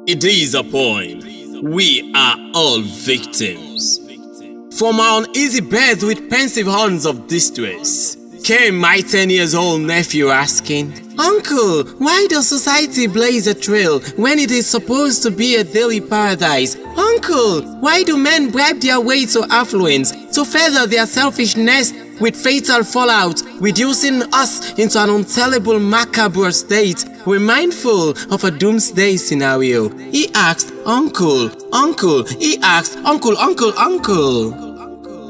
It is a point. We are all victims. From our uneasy bed with pensive horns of distress, came my 10 years old nephew asking, "Uncle, why does society blaze a trail when it is supposed to be a daily paradise? Uncle, why do men bribe their way to affluence to further their selfishness with fatal fallout, reducing us into an untellable macabre state? We're mindful of a doomsday scenario." He asked, "Uncle, he asked, Uncle.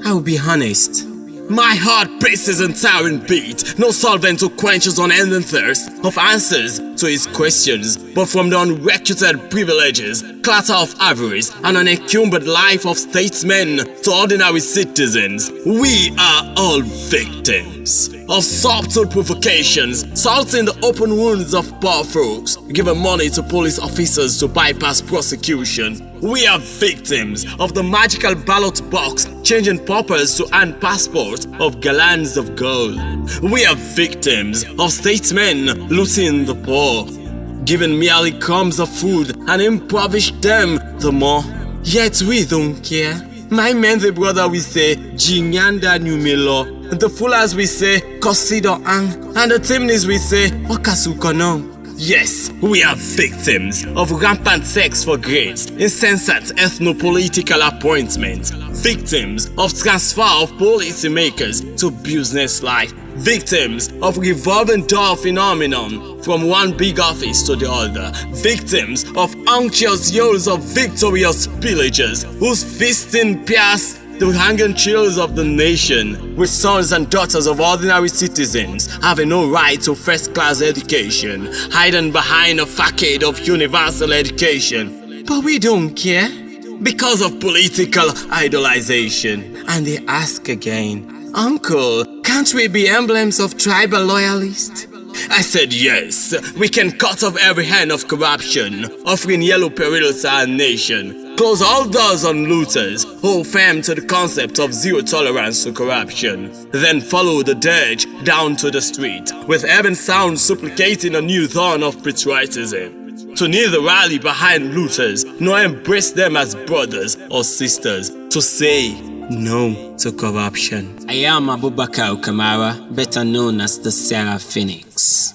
I'll be honest. My heart paces in towering beat, no solvent to quench his unending thirst of answers to his questions, but from the unrequited privileges, clatter of avarice, and unencumbered life of statesmen to ordinary citizens, we are all victims of subtle provocations, salting the open wounds of poor folks, giving money to police officers to bypass prosecution. We are victims of the magical ballot box changing purpose to hand passports of gallons of gold. We are victims of statesmen looting the poor, giving merely crumbs of food and impoverish them the more. Yet we don't care. My men's brother we say, Jinyanda numelo. The foolers we say, Kosido ang. And the Timnis we say, Okasukonom. Yes, we are victims of rampant sex for grades, insensate ethno-political appointments, victims of transfer of policymakers to business life, victims of revolving door phenomenon from one big office to the other, victims of unctuous yells of victorious pillagers whose feasting pierce the hanging chills of the nation, with sons and daughters of ordinary citizens having no right to first-class education, hiding behind a facade of universal education. But we don't care because of political idolization. And they ask again, "Uncle, can't we be emblems of tribal loyalists?" I said yes, we can cut off every hand of corruption, offering yellow perils to our nation. Close all doors on looters, hold firm to the concept of zero tolerance to corruption. Then follow the dirge down to the street, with heaven sound supplicating a new dawn of patriotism. To neither rally behind looters, nor embrace them as brothers or sisters. To say no to corruption. I am Abubakar Kamara, better known as the Sarah Phoenix.